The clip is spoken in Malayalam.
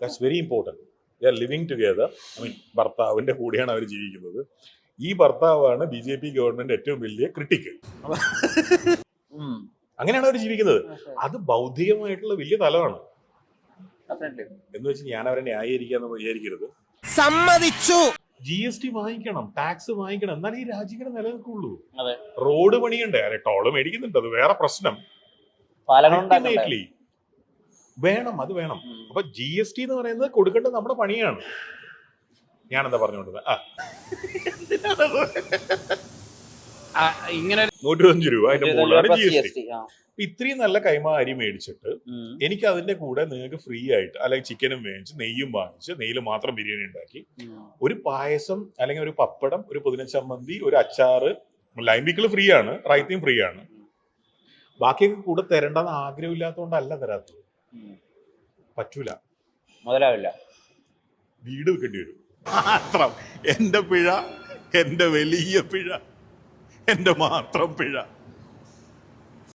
That's very important. They are living together. I mean ഭർത്താവിന്റെ കൂടെയാണ് അവർ ജീവിക്കുന്നത്. ഈ ഭർത്താവാണ് BJP ഗവൺമെന്റ് ഏറ്റവും വലിയ ക്രിട്ടിക്ക്. അങ്ങനെയാണ് അവർ ജീവിക്കുന്നത്. അത് ബൗദ്ധികമായിട്ടുള്ള വലിയ തലമാണ്. എന്ന് വെച്ച് ഞാൻ അവരെ ന്യായീകരിക്കാന്ന് വിചാരിക്കരുത്. സമ്മതിച്ചു. GST വാങ്ങിക്കണം, ടാക്സ് വാങ്ങിക്കണം, എന്നാലും ഈ രാജ്യങ്ങൾ നിലനിൽക്കുള്ളൂ. റോഡ് പണിയുണ്ട്, അല്ലെ ടോള് മേടിക്കുന്നുണ്ട്, അത് വേറെ പ്രശ്നം. അൾട്ടിമേറ്റ്ലി വേണം, അത് വേണം. അപ്പൊ GST എന്ന് പറയുന്നത് കൊടുക്കേണ്ടത് നമ്മുടെ പണിയാണ്. ഞാനെന്താ പറഞ്ഞുകൊണ്ടിരുന്നത്? ഇങ്ങനെ 125 രൂപ അതിന്റെ മുകളിലാണ് GST. ഇത്രയും നല്ല കൈമ അരി മേടിച്ചിട്ട് എനിക്ക് അതിന്റെ കൂടെ നിങ്ങൾക്ക് ഫ്രീ ആയിട്ട് അല്ലെങ്കിൽ ചിക്കനും മേടിച്ച് നെയ്യും വാങ്ങിച്ച് നെയ്യിൽ മാത്രം ബിരിയാണി ഉണ്ടാക്കി ഒരു പായസം അല്ലെങ്കിൽ ഒരു പപ്പടം, ഒരു പുതിന ചമ്മന്തി, ഒരു അച്ചാറ്, ലൈം പിക്കിൾ ഫ്രീ ആണ്, റൈത്തയും ഫ്രീ ആണ്. ബാക്കിയൊക്കെ കൂടെ തരേണ്ടെന്ന് ആഗ്രഹമില്ലാത്തതുകൊണ്ടല്ല തരാത്തത്. പറ്റൂല, മുതലാവില്ല, വീട് വെക്കേണ്ടി വരും. മാത്രം എന്റെ പിഴ, എന്റെ വലിയ പിഴ, എന്റെ മാത്രം പിഴ.